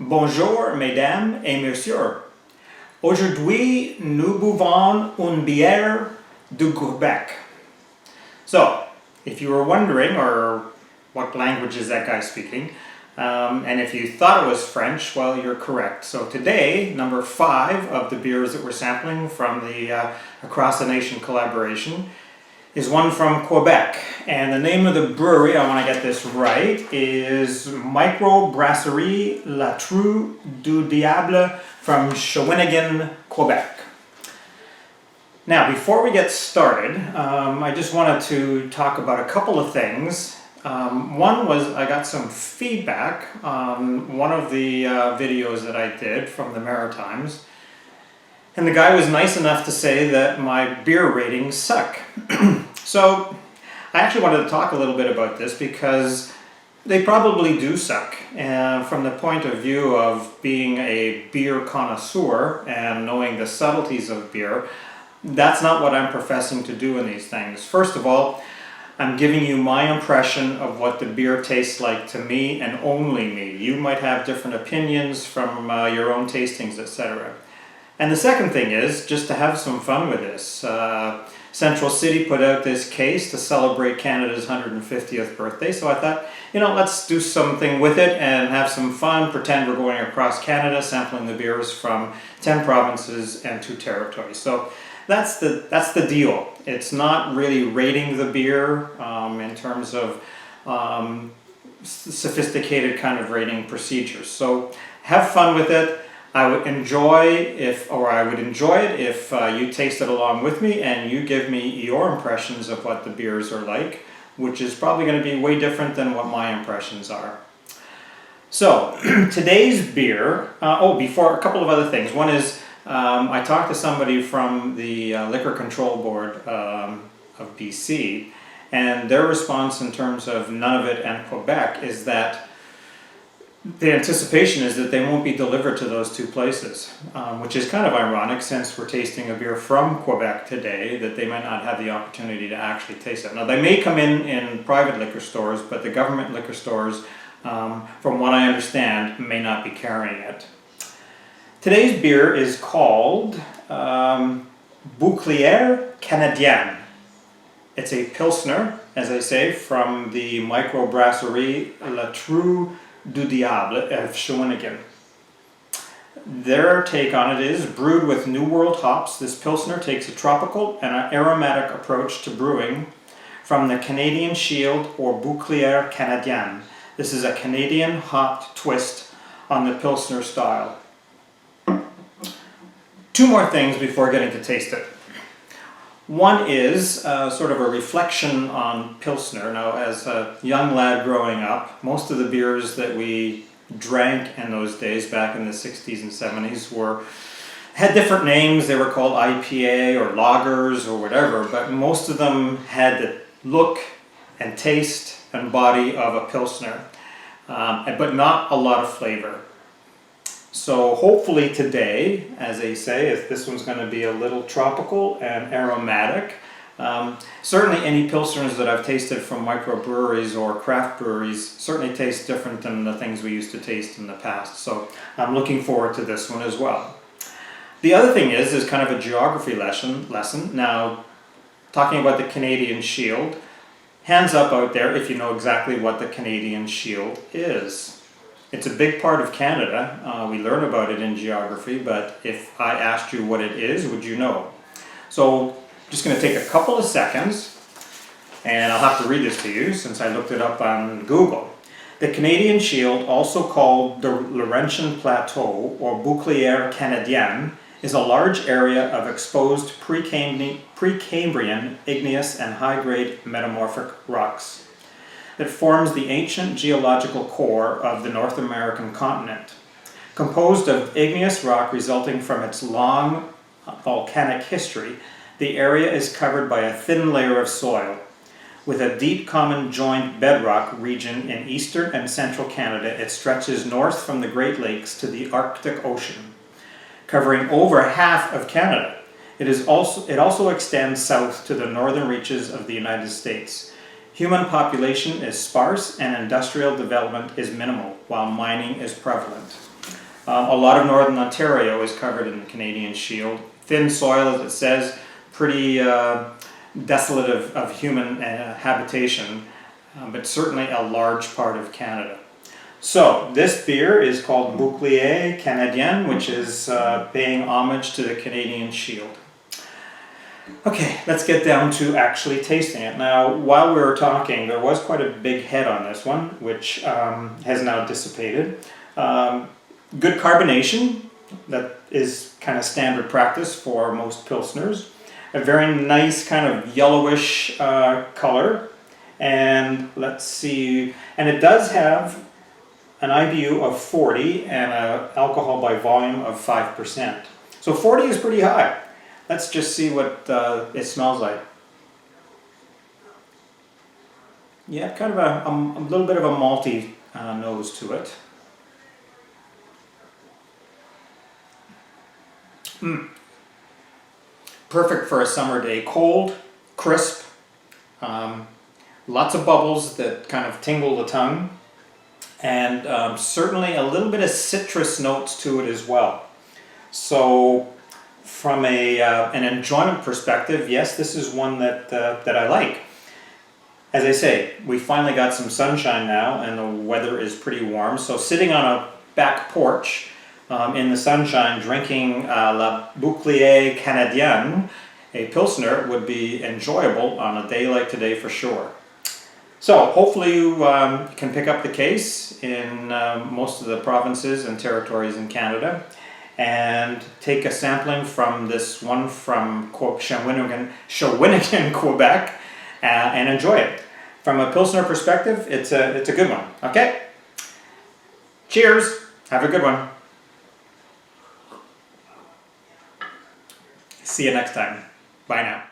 Bonjour, mesdames et messieurs. Aujourd'hui, nous buvons une bière du Quebec. So, if you were wondering, or what language is that guy speaking, and if you thought it was French, well, you're correct. So today, number 5 of the beers that we're sampling from the Across the Nation collaboration is one from Quebec. And the name of the brewery, I want to get this right, is Brasserie Trou du Diable from Shawinigan, Quebec. Now, before we get started, I just wanted to talk about a couple of things. One was I got some feedback on one of the videos that I did from the Maritimes. And the guy was nice enough to say that my beer ratings suck. So I actually wanted to talk a little bit about this because they probably do suck. And from the point of view of being a beer connoisseur and knowing the subtleties of beer, that's not what I'm professing to do in these things. First of all, I'm giving you my impression of what the beer tastes like to me and only me. You might have different opinions from your own tastings, etc. And the second thing is just to have some fun with this. Central City put out this case to celebrate Canada's 150th birthday, so I thought, let's do something with it and have some fun, pretend we're going across Canada, sampling the beers from 10 provinces and 2 territories. So that's the deal. It's not really rating the beer in terms of sophisticated kind of rating procedures. So have fun with it. I would enjoy it if you taste it along with me and you give me your impressions of what the beers are like, which is probably going to be way different than what my impressions are. So today's beer, before a couple of other things. One is I talked to somebody from the Liquor Control Board of BC, and their response in terms of Nunavut and Quebec is that the anticipation is that they won't be delivered to those 2 places, which is kind of ironic since we're tasting a beer from Quebec today, that they might not have the opportunity to actually taste it. Now, they may come in private liquor stores, but the government liquor stores, from what I understand, may not be carrying it. Today's beer is called Bouclier canadien. It's a Pilsner, as I say, from the Brasserie Trou du Diable of Shawinigan. Their take on it is brewed with New World hops. This Pilsner takes a tropical and an aromatic approach to brewing from the Canadian Shield or Bouclier canadien. This is a Canadian hopped twist on the Pilsner style. 2 more things before getting to taste it. One is sort of a reflection on Pilsner. Now, as a young lad growing up, most of the beers that we drank in those days, back in the 60s and 70s, had different names. They were called IPA or lagers or whatever, but most of them had the look and taste and body of a Pilsner, but not a lot of flavor. So hopefully today, as they say, if this one's going to be a little tropical and aromatic. Certainly any Pilsners that I've tasted from microbreweries or craft breweries certainly taste different than the things we used to taste in the past. So I'm looking forward to this one as well. The other thing is kind of a geography lesson. Now, talking about the Canadian Shield, hands up out there if you know exactly what the Canadian Shield is. It's a big part of Canada. We learn about it in geography, but if I asked you what it is, would you know? So just going to take a couple of seconds, and I'll have to read this to you since I looked it up on Google. The Canadian Shield, also called the Laurentian Plateau or Bouclier canadien, is a large area of exposed Precambrian igneous and high-grade metamorphic rocks that forms the ancient geological core of the North American continent. Composed of igneous rock resulting from its long volcanic history, the area is covered by a thin layer of soil, with a deep common joined bedrock region in eastern and central Canada. It stretches north from the Great Lakes to the Arctic Ocean, covering over half of Canada. It also extends south to the northern reaches of the United States. Human population is sparse and industrial development is minimal, while mining is prevalent. A lot of northern Ontario is covered in the Canadian Shield. Thin soil, as it says, pretty desolate of human habitation, but certainly a large part of Canada. So this beer is called Bouclier canadien, which is paying homage to the Canadian Shield. Okay, let's get down to actually tasting it. Now, while we were talking, there was quite a big head on this one, which has now dissipated. Good carbonation, that is kind of standard practice for most Pilsners. A very nice kind of yellowish color. And let's see, and it does have an IBU of 40 and an alcohol by volume of 5%. So 40 is pretty high. Let's just see what it smells like. Yeah, kind of a little bit of a malty nose to it. Perfect for a summer day. Cold, crisp, lots of bubbles that kind of tingle the tongue, and certainly a little bit of citrus notes to it as well. So from an enjoyment perspective, yes, this is one that I like. As I say, we finally got some sunshine now and the weather is pretty warm, so sitting on a back porch in the sunshine drinking La Bouclier canadien, a Pilsner, would be enjoyable on a day like today for sure. So hopefully you can pick up the case in most of the provinces and territories in Canada and take a sampling from this one from Shawinigan Quebec, and enjoy it. From a Pilsner perspective, it's a good one. Okay? Cheers! Have a good one. See you next time. Bye now.